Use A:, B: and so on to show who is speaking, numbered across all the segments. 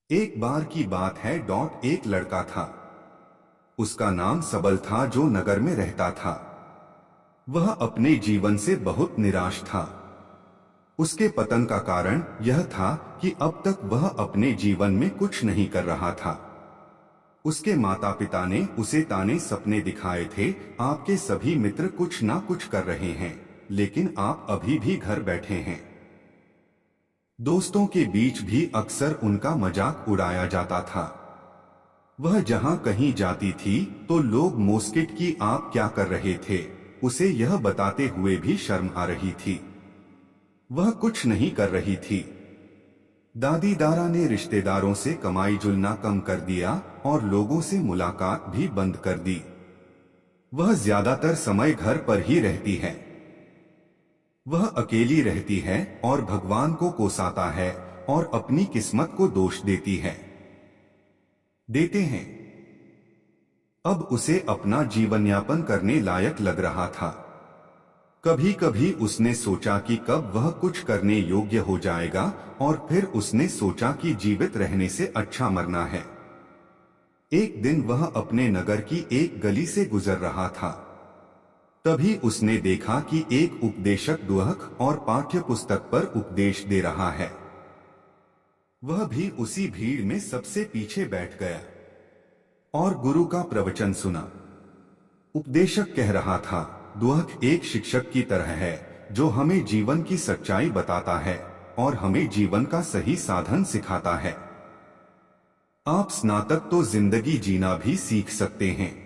A: एक बार की बात है। एक लड़का था। उसका नाम सबल था, जो नगर में रहता था। वह अपने जीवन से बहुत निराश था। उसके पतन का कारण यह था कि अब तक वह अपने जीवन में कुछ नहीं कर रहा था। उसके माता पिता ने उसे ताने सपने दिखाए थे, आपके सभी मित्र कुछ ना कुछ कर रहे हैं, लेकिन आप अभी भी घर बैठे हैं। दोस्तों के बीच भी अक्सर उनका मजाक उड़ाया जाता था। वह जहां कहीं जाती थी तो लोग मोस्किट की आप क्या कर रहे थे, उसे यह बताते हुए भी शर्म आ रही थी। वह कुछ नहीं कर रही थी। दादी दारा ने रिश्तेदारों से कमाई जुलना कम कर दिया और लोगों से मुलाकात भी बंद कर दी। वह ज्यादातर समय घर पर ही रहती है। वह अकेली रहती है और भगवान को कोसाता है और अपनी किस्मत को दोष देते हैं। अब उसे अपना जीवन यापन करने लायक लग रहा था। कभी कभी उसने सोचा कि कब वह कुछ करने योग्य हो जाएगा, और फिर उसने सोचा कि जीवित रहने से अच्छा मरना है। एक दिन वह अपने नगर की एक गली से गुजर रहा था। तभी उसने देखा कि एक उपदेशक दुहक और पाठ्य पुस्तक पर उपदेश दे रहा है। वह भी उसी भीड़ में सबसे पीछे बैठ गया और गुरु का प्रवचन सुना। उपदेशक कह रहा था, दुहक एक शिक्षक की तरह है जो हमें जीवन की सच्चाई बताता है और हमें जीवन का सही साधन सिखाता है। आप स्नातक तो जिंदगी जीना भी सीख सकते हैं।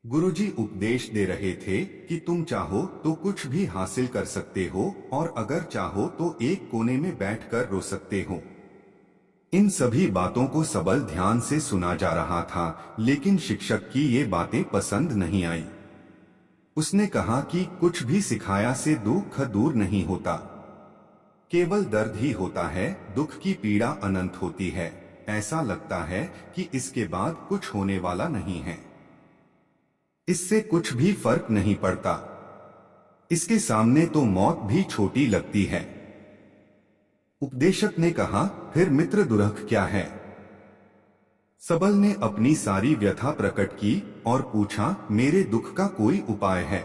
A: गुरुजी उपदेश दे रहे थे कि तुम चाहो तो कुछ भी हासिल कर सकते हो, और अगर चाहो तो एक कोने में बैठकर रो सकते हो। इन सभी बातों को सबल ध्यान से सुना जा रहा था, लेकिन शिक्षक की ये बातें पसंद नहीं आई। उसने कहा कि कुछ भी सिखाया से दुख दूर नहीं होता, केवल दर्द ही होता है। दुख की पीड़ा अनंत होती है। ऐसा लगता है कि इसके बाद कुछ होने वाला नहीं है। इससे कुछ भी फर्क नहीं पड़ता। इसके सामने तो मौत भी छोटी लगती है। उपदेशक ने कहा, फिर मित्र दुरख क्या है? सबल ने अपनी सारी व्यथा प्रकट की और पूछा, मेरे दुख का कोई उपाय है?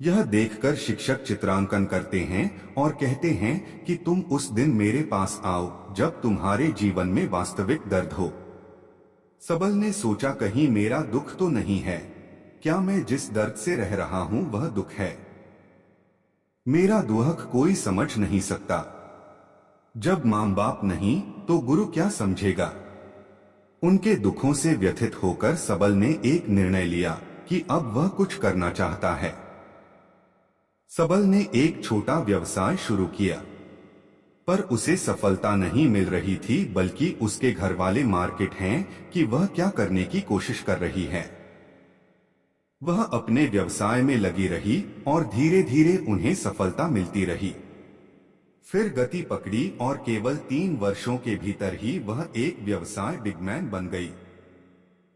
A: यह देखकर शिक्षक चित्रांकन करते हैं और कहते हैं कि तुम उस दिन मेरे पास आओ जब तुम्हारे जीवन में वास्तविक दर्द हो। सबल ने सोचा, कहीं मेरा दुख तो नहीं है? क्या मैं जिस दर्द से रह रहा हूं वह दुख है? मेरा दुख कोई समझ नहीं सकता। जब मां बाप नहीं तो गुरु क्या समझेगा? उनके दुखों से व्यथित होकर सबल ने एक निर्णय लिया कि अब वह कुछ करना चाहता है। सबल ने एक छोटा व्यवसाय शुरू किया, पर उसे सफलता नहीं मिल रही थी, बल्कि उसके घर वाले मार्केट हैं कि वह क्या करने की कोशिश कर रही है। वह अपने व्यवसाय में लगी रही और धीरे धीरे उन्हें सफलता मिलती रही। फिर गति पकड़ी और केवल 3 वर्षों के भीतर ही वह एक व्यवसाय बिगमैन बन गई।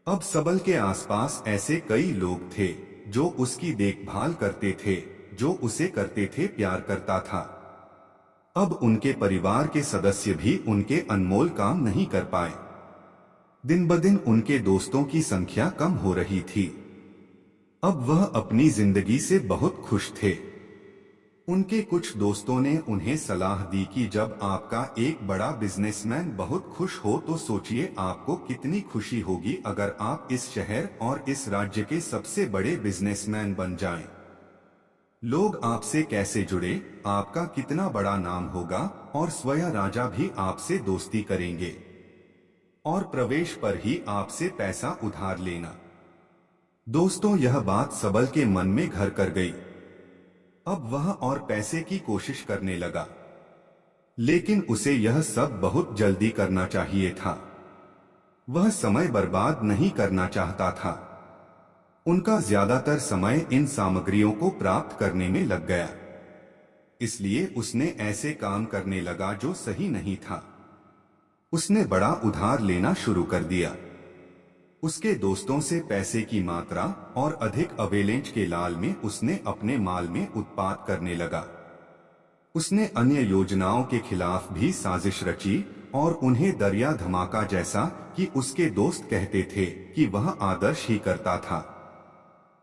A: अब सबल के आसपास ऐसे कई लोग थे जो उसकी देखभाल करते थे, जो उसे करते थे प्यार करता था। अब उनके परिवार के सदस्य भी उनके अनमोल काम नहीं कर पाए। दिन ब दिन उनके दोस्तों की संख्या कम हो रही थी। अब वह अपनी जिंदगी से बहुत खुश थे। उनके कुछ दोस्तों ने उन्हें सलाह दी कि जब आपका एक बड़ा बिजनेसमैन बहुत खुश हो तो सोचिए आपको कितनी खुशी होगी अगर आप इस शहर और इस राज्य के सबसे बड़े बिजनेसमैन बन जाएं। लोग आपसे कैसे जुड़े, आपका कितना बड़ा नाम होगा, और स्वयं राजा भी आपसे दोस्ती करेंगे और प्रवेश पर ही आपसे पैसा उधार लेना। दोस्तों, यह बात सबल के मन में घर कर गई। अब वह और पैसे की कोशिश करने लगा, लेकिन उसे यह सब बहुत जल्दी करना चाहिए था। वह समय बर्बाद नहीं करना चाहता था। उनका ज्यादातर समय इन सामग्रियों को प्राप्त करने में लग गया। इसलिए उसने ऐसे काम करने लगा जो सही नहीं था। उसने बड़ा उधार लेना शुरू कर दिया। उसके दोस्तों से पैसे की मात्रा और अधिक अवेलेंच के लाल में उसने अपने माल में उत्पाद करने लगा। उसने अन्य योजनाओं के खिलाफ भी साजिश रची और उन्हें दरिया धमाका जैसा कि उसके दोस्त कहते थे कि वह आदर्श ही करता था।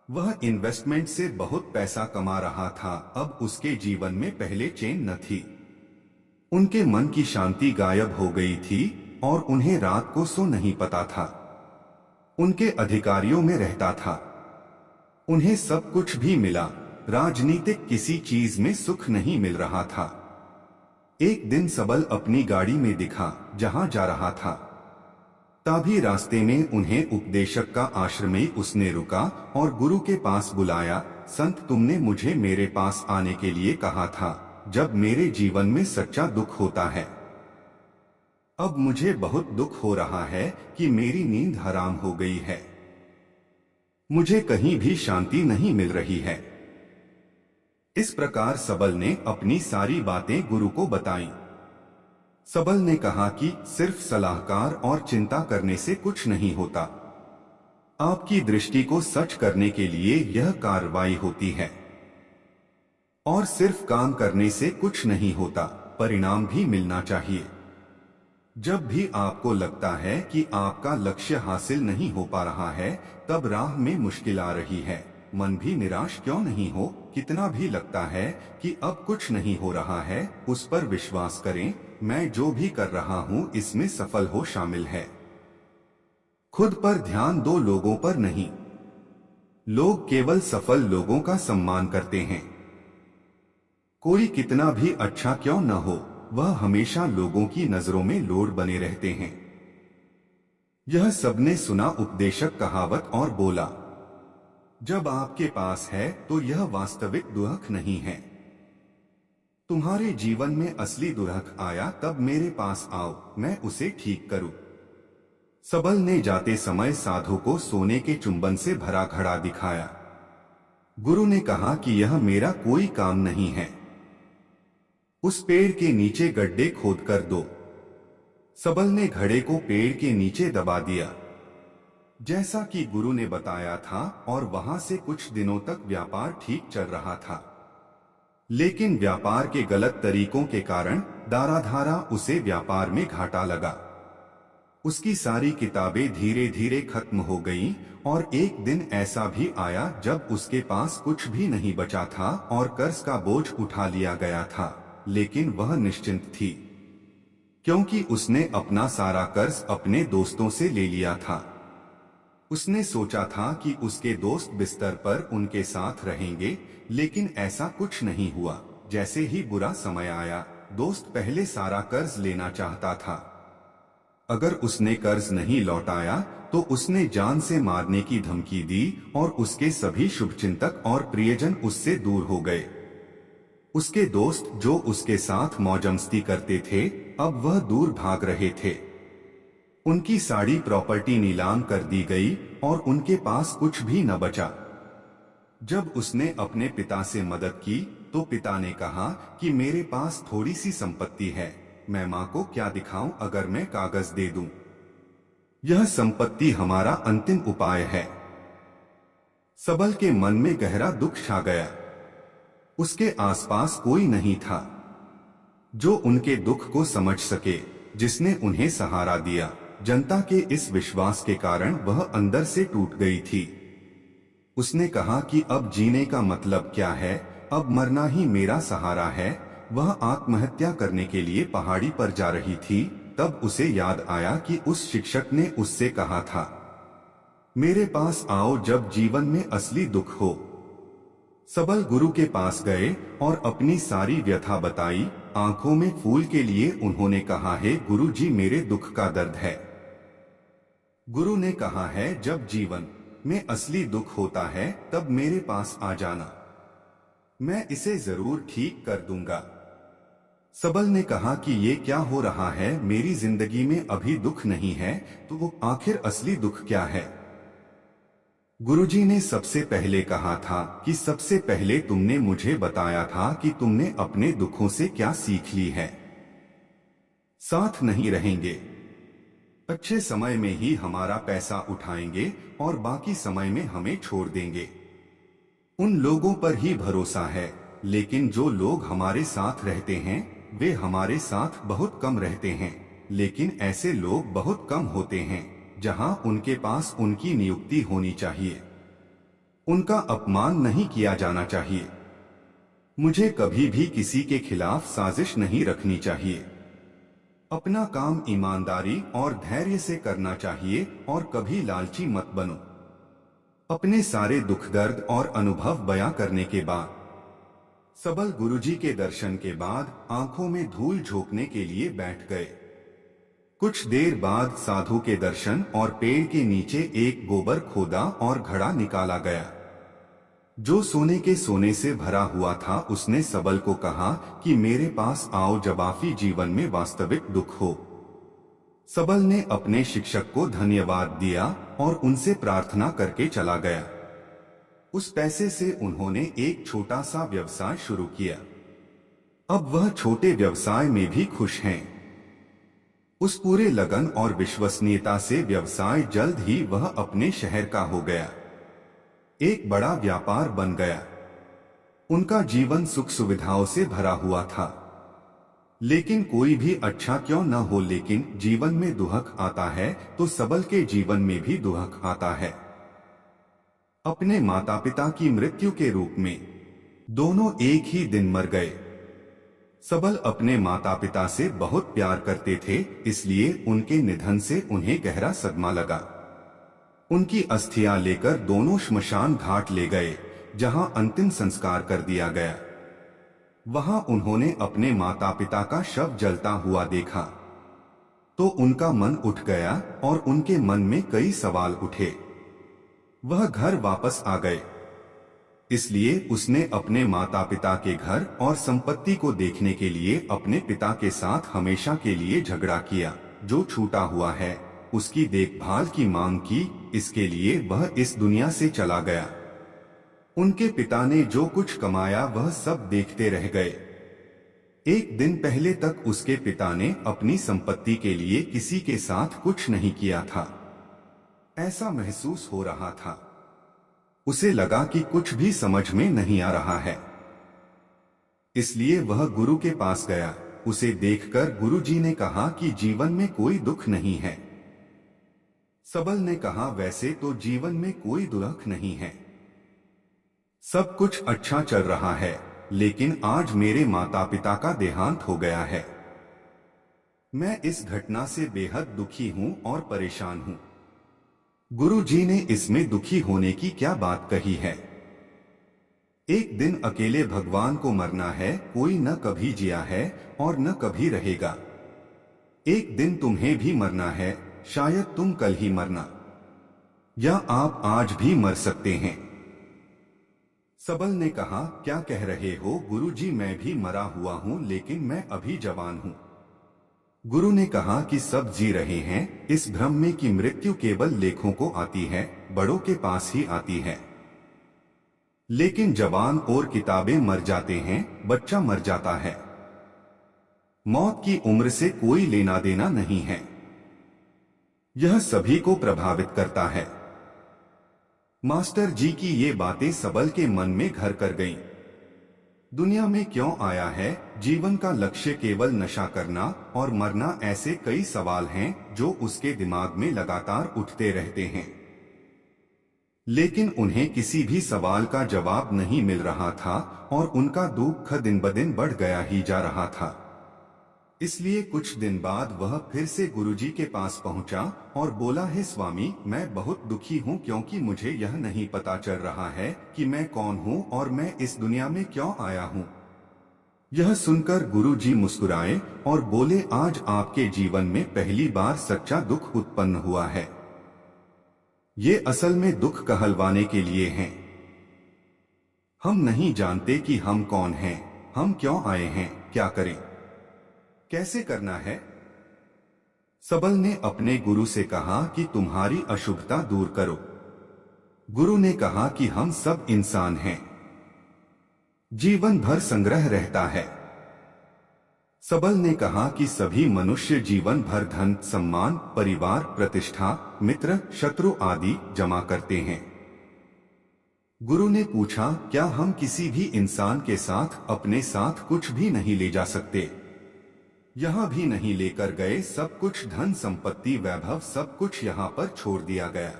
A: वह इन्वेस्टमेंट से बहुत पैसा कमा रहा था। अब उसके जीवन में पहले चैन न थी। उनके मन की शांति गायब हो गई थी और उन्हें रात को सो नहीं पता था। उनके अधिकारियों में रहता था। उन्हें सब कुछ भी मिला, राजनीतिक किसी चीज में सुख नहीं मिल रहा था। एक दिन सबल अपनी गाड़ी में दिखा जहां जा रहा था। तभी रास्ते में उन्हें उपदेशक का आश्रम में उसने रुका और गुरु के पास बुलाया। संत, तुमने मुझे मेरे पास आने के लिए कहा था जब मेरे जीवन में सच्चा दुख होता है। अब मुझे बहुत दुख हो रहा है कि मेरी नींद हराम हो गई है। मुझे कहीं भी शांति नहीं मिल रही है। इस प्रकार सबल ने अपनी सारी बातें गुरु को बताईं। सबल ने कहा कि सिर्फ सलाहकार और चिंता करने से कुछ नहीं होता। आपकी दृष्टि को सच करने के लिए यह कार्रवाई होती है। और सिर्फ काम करने से कुछ नहीं होता, परिणाम भी मिलना चाहिए। जब भी आपको लगता है कि आपका लक्ष्य हासिल नहीं हो पा रहा है, तब राह में मुश्किल आ रही है, मन भी निराश क्यों नहीं हो, कितना भी लगता है कि अब कुछ नहीं हो रहा है, उस पर विश्वास करें। मैं जो भी कर रहा हूँ इसमें सफल हो शामिल है। खुद पर ध्यान दो, लोगों पर नहीं। लोग केवल सफल लोगों का सम्मान करते हैं। कोई कितना भी अच्छा क्यों न हो, वह हमेशा लोगों की नजरों में लोड बने रहते हैं। यह सबने सुना उपदेशक कहावत और बोला, जब आपके पास है तो यह वास्तविक दुख नहीं है। तुम्हारे जीवन में असली दुख आया तब मेरे पास आओ, मैं उसे ठीक करूं। सबल ने जाते समय साधु को सोने के चुंबन से भरा घड़ा दिखाया। गुरु ने कहा कि यह मेरा कोई काम नहीं है। उस पेड़ के नीचे गड्ढे खोद कर दो। सबल ने घड़े को पेड़ के नीचे दबा दिया, जैसा कि गुरु ने बताया था, और वहां से कुछ दिनों तक व्यापार ठीक चल रहा था। लेकिन व्यापार के गलत तरीकों के कारण धाराधारा उसे व्यापार में घाटा लगा। उसकी सारी किताबें धीरे धीरे खत्म हो गईं और एक दिन ऐसा भी आया जब उसके पास कुछ भी नहीं बचा था और कर्ज का बोझ उठा लिया गया था। लेकिन वह निश्चिंत थी, क्योंकि उसने अपना सारा कर्ज अपने दोस्तों से ले लिया था। उसने सोचा था कि उसके दोस्त बिस्तर पर उनके साथ रहेंगे, लेकिन ऐसा कुछ नहीं हुआ। जैसे ही बुरा समय आया, दोस्त पहले सारा कर्ज लेना चाहता था। अगर उसने कर्ज नहीं लौटाया तो उसने जान से मारने की धमकी दी और उसके सभी शुभचिंतक और प्रियजन उससे दूर हो गए। उसके दोस्त जो उसके साथ मौजमस्ती करते थे, अब वह दूर भाग रहे थे। उनकी सारी प्रॉपर्टी नीलाम कर दी गई और उनके पास कुछ भी न बचा। जब उसने अपने पिता से मदद की तो पिता ने कहा कि मेरे पास थोड़ी सी संपत्ति है, मैं माँ को क्या दिखाऊं अगर मैं कागज दे दूं। यह संपत्ति हमारा अंतिम उपाय है। सबल के मन में गहरा दुख छा गया। उसके आसपास कोई नहीं था जो उनके दुख को समझ सके, जिसने उन्हें सहारा दिया। जनता के इस विश्वास के कारण वह अंदर से टूट गई थी। उसने कहा कि अब जीने का मतलब क्या है, अब मरना ही मेरा सहारा है। वह आत्महत्या करने के लिए पहाड़ी पर जा रही थी, तब उसे याद आया कि उस शिक्षक ने उससे कहा था, मेरे पास आओ जब जीवन में असली दुख हो। सबल गुरु के पास गए और अपनी सारी व्यथा बताई। आंखों में फूल के लिए उन्होंने कहा, हे गुरु जी, मेरे दुख का दर्द है। गुरु ने कहा है, जब जीवन में असली दुख होता है तब मेरे पास आ जाना, मैं इसे जरूर ठीक कर दूंगा। सबल ने कहा कि ये क्या हो रहा है, मेरी जिंदगी में अभी दुख नहीं है, तो वो आखिर असली दुख क्या है? गुरुजी ने सबसे पहले कहा था कि सबसे पहले तुमने मुझे बताया था कि तुमने अपने दुखों से क्या सीख ली है। साथ नहीं रहेंगे, अच्छे समय में ही हमारा पैसा उठाएंगे और बाकी समय में हमें छोड़ देंगे। उन लोगों पर ही भरोसा है, लेकिन जो लोग हमारे साथ रहते हैं वे हमारे साथ बहुत कम रहते हैं। लेकिन ऐसे लोग बहुत कम होते हैं जहां उनके पास उनकी नियुक्ति होनी चाहिए। उनका अपमान नहीं किया जाना चाहिए। मुझे कभी भी किसी के खिलाफ साजिश नहीं रखनी चाहिए। अपना काम ईमानदारी और धैर्य से करना चाहिए और कभी लालची मत बनो। अपने सारे दुख दर्द और अनुभव बयां करने के बाद सबल गुरुजी के दर्शन के बाद आंखों में धूल झोंकने के लिए बैठ गए। कुछ देर बाद साधु के दर्शन और पेड़ के नीचे एक गोबर खोदा और घड़ा निकाला गया जो सोने से भरा हुआ था। उसने सबल को कहा कि मेरे पास आओ जब आपकी जीवन में वास्तविक दुख हो। सबल ने अपने शिक्षक को धन्यवाद दिया और उनसे प्रार्थना करके चला गया। उस पैसे से उन्होंने एक छोटा सा व्यवसाय शुरू किया। अब वह छोटे व्यवसाय में भी खुश हैं। उस पूरे लगन और विश्वसनीयता से व्यवसाय जल्द ही वह अपने शहर का हो गया। एक बड़ा व्यापार बन गया। उनका जीवन सुख सुविधाओं से भरा हुआ था। लेकिन कोई भी अच्छा क्यों न हो, लेकिन जीवन में दुख आता है तो सबल के जीवन में भी दुख आता है। अपने माता पिता की मृत्यु के रूप में दोनों एक ही दिन मर गए। सबल अपने माता पिता से बहुत प्यार करते थे, इसलिए उनके निधन से उन्हें गहरा सदमा लगा। उनकी अस्थियां लेकर दोनों श्मशान घाट ले गए जहां अंतिम संस्कार कर दिया गया। वहां उन्होंने अपने माता पिता का शव जलता हुआ देखा तो उनका मन उठ गया और उनके मन में कई सवाल उठे। वह घर वापस आ गए। इसलिए उसने अपने माता पिता के घर और संपत्ति को देखने के लिए अपने पिता के साथ हमेशा के लिए झगड़ा किया। जो छूटा हुआ है उसकी देखभाल की मांग की। इसके लिए वह इस दुनिया से चला गया। उनके पिता ने जो कुछ कमाया वह सब देखते रह गए। एक दिन पहले तक उसके पिता ने अपनी संपत्ति के लिए किसी के साथ कुछ नहीं किया था। ऐसा महसूस हो रहा था। उसे लगा कि कुछ भी समझ में नहीं आ रहा है। इसलिए वह गुरु के पास गया। उसे देखकर गुरुजी ने कहा कि जीवन में कोई दुख नहीं है। सबल ने कहा, वैसे तो जीवन में कोई दुख नहीं है, सब कुछ अच्छा चल रहा है, लेकिन आज मेरे माता पिता का देहांत हो गया है। मैं इस घटना से बेहद दुखी हूं और परेशान हूं। गुरुजी ने इसमें दुखी होने की क्या बात कही है? एक दिन अकेले भगवान को मरना है। कोई न कभी जिया है और न कभी रहेगा। एक दिन तुम्हें भी मरना है। शायद तुम कल ही मरना, या आप आज भी मर सकते हैं। सबल ने कहा, क्या कह रहे हो गुरुजी? मैं भी मरा हुआ हूं, लेकिन मैं अभी जवान हूं। गुरु ने कहा कि सब जी रहे हैं इस भ्रम में कि मृत्यु केवल लेखों को आती है, बड़ों के पास ही आती है। लेकिन जवान और किताबें मर जाते हैं, बच्चा मर जाता है। मौत की उम्र से कोई लेना देना नहीं है। यह सभी को प्रभावित करता है। मास्टर जी की ये बातें सबल के मन में घर कर गईं। दुनिया में क्यों आया है? जीवन का लक्ष्य केवल नशा करना और मरना, ऐसे कई सवाल हैं जो उसके दिमाग में लगातार उठते रहते हैं। लेकिन उन्हें किसी भी सवाल का जवाब नहीं मिल रहा था और उनका दुख दिन ब दिन बढ़ गया ही जा रहा था। इसलिए कुछ दिन बाद वह फिर से गुरुजी के पास पहुंचा और बोला, हे स्वामी, मैं बहुत दुखी हूं क्योंकि मुझे यह नहीं पता चल रहा है कि मैं कौन हूं और मैं इस दुनिया में क्यों आया हूं। यह सुनकर गुरुजी मुस्कुराए और बोले, आज आपके जीवन में पहली बार सच्चा दुख उत्पन्न हुआ है। ये असल में दुख कहलवाने के लिए हैं। हम नहीं जानते कि हम कौन हैं, हम क्यों आए हैं, क्या करें, कैसे करना है। सबल ने अपने गुरु से कहा कि तुम्हारी अशुभता दूर करो। गुरु ने कहा कि हम सब इंसान हैं, जीवन भर संग्रह रहता है। सबल ने कहा कि सभी मनुष्य जीवन भर धन, सम्मान, परिवार, प्रतिष्ठा, मित्र, शत्रु आदि जमा करते हैं। गुरु ने पूछा, क्या हम किसी भी इंसान के साथ अपने साथ कुछ भी नहीं ले जा सकते? यहाँ भी नहीं लेकर गए, सब कुछ धन संपत्ति वैभव सब कुछ यहाँ पर छोड़ दिया गया।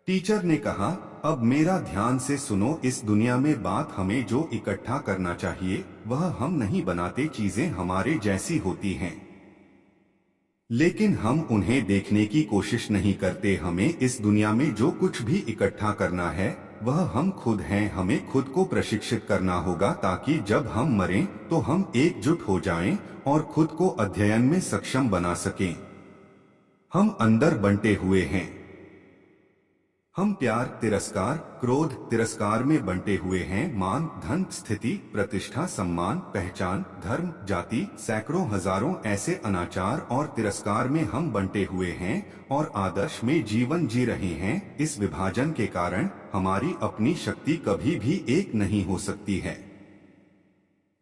A: टीचर ने कहा, अब मेरा ध्यान से सुनो, इस दुनिया में बात हमें जो इकट्ठा करना चाहिए वह हम नहीं बनाते, चीजें हमारे जैसी होती हैं लेकिन हम उन्हें देखने की कोशिश नहीं करते। हमें इस दुनिया में जो कुछ भी इकट्ठा करना है वह हम खुद हैं। हमें खुद को प्रशिक्षित करना होगा ताकि जब हम मरें तो हम एकजुट हो जाएं और खुद को अध्ययन में सक्षम बना सकें। हम अंदर बंटे हुए हैं। हम प्यार, तिरस्कार, क्रोध, तिरस्कार में बंटे हुए हैं। मान, धन, स्थिति, प्रतिष्ठा, सम्मान, पहचान, धर्म, जाति, सैकड़ों हजारों ऐसे अनाचार और तिरस्कार में हम बंटे हुए हैं और आदर्श में जीवन जी रहे हैं। इस विभाजन के कारण हमारी अपनी शक्ति कभी भी एक नहीं हो सकती है।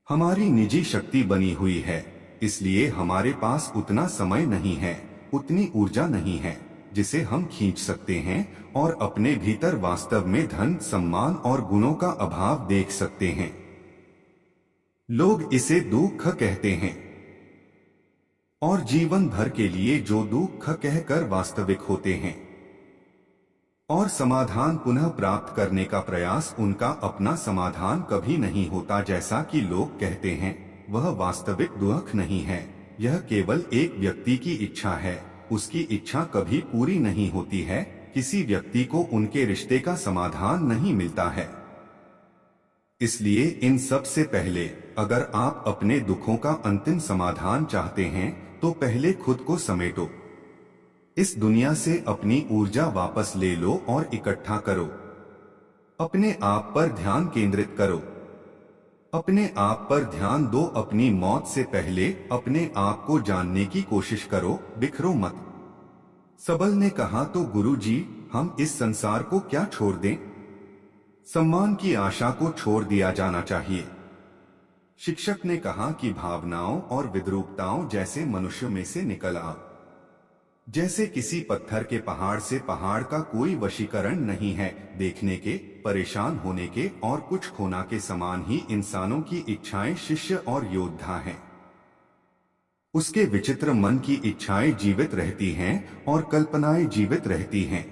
A: हमारी निजी शक्ति बनी हुई है, इसलिए हमारे पास उतना समय नहीं है, उतनी ऊर्जा नहीं है जिसे हम खींच सकते हैं और अपने भीतर वास्तव में धन, सम्मान और गुणों का अभाव देख सकते हैं। लोग इसे दुख कहते हैं और जीवन भर के लिए जो दुख कहकर वास्तविक होते हैं और समाधान पुनः प्राप्त करने का प्रयास, उनका अपना समाधान कभी नहीं होता। जैसा कि लोग कहते हैं, वह वास्तविक दुख नहीं है, यह केवल एक व्यक्ति की इच्छा है। उसकी इच्छा कभी पूरी नहीं होती है। किसी व्यक्ति को उनके रिश्ते का समाधान नहीं मिलता है। इसलिए इन सब से पहले अगर आप अपने दुखों का अंतिम समाधान चाहते हैं तो पहले खुद को समेटो। इस दुनिया से अपनी ऊर्जा वापस ले लो और इकट्ठा करो। अपने आप पर ध्यान केंद्रित करो। अपने आप पर ध्यान दो। अपनी मौत से पहले अपने आप को जानने की कोशिश करो, बिखरो मत। सबल ने कहा, तो गुरुजी, हम इस संसार को क्या छोड़ दें? सम्मान की आशा को छोड़ दिया जाना चाहिए। शिक्षक ने कहा कि भावनाओं और विद्रूपताओं जैसे मनुष्य में से निकल आओ। जैसे किसी पत्थर के पहाड़ से पहाड़ का कोई वशीकरण नहीं है। देखने के, परेशान होने के और कुछ खोना के समान ही इंसानों की इच्छाएं शिष्य और योद्धा हैं। उसके विचित्र मन की इच्छाएं जीवित रहती हैं और कल्पनाएं जीवित रहती हैं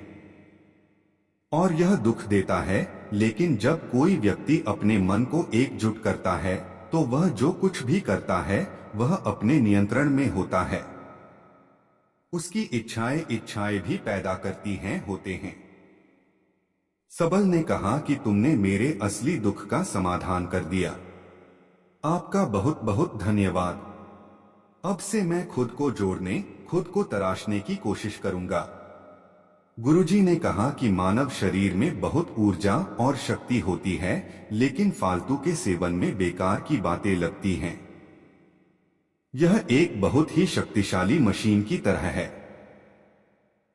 A: और यह दुख देता है। लेकिन जब कोई व्यक्ति अपने मन को एकजुट करता है तो वह जो कुछ भी करता है वह अपने नियंत्रण में होता है। उसकी इच्छाएं भी पैदा करती हैं, होते हैं। सबल ने कहा कि तुमने मेरे असली दुख का समाधान कर दिया। आपका बहुत बहुत धन्यवाद। अब से मैं खुद को जोड़ने, खुद को तराशने की कोशिश करूंगा। गुरुजी ने कहा कि मानव शरीर में बहुत ऊर्जा और शक्ति होती है, लेकिन फालतू के सेवन में बेकार की बातें लगती हैं। यह एक बहुत ही शक्तिशाली मशीन की तरह है।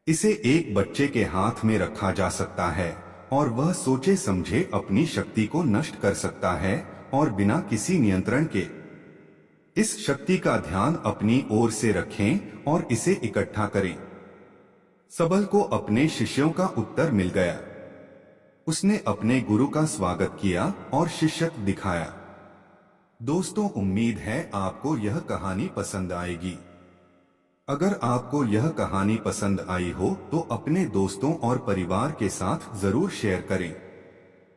A: इसे एक बच्चे के हाथ में रखा जा सकता है और वह सोचे समझे अपनी शक्ति को नष्ट कर सकता है और बिना किसी नियंत्रण के। इस शक्ति का ध्यान अपनी ओर से रखें और इसे इकट्ठा करें। सबल को अपने शिष्यों का उत्तर मिल गया। उसने अपने गुरु का स्वागत किया और शिष्यत्व दिखाया। दोस्तों, उम्मीद है आपको यह कहानी पसंद आएगी। अगर आपको यह कहानी पसंद आई हो तो अपने दोस्तों और परिवार के साथ जरूर शेयर करें।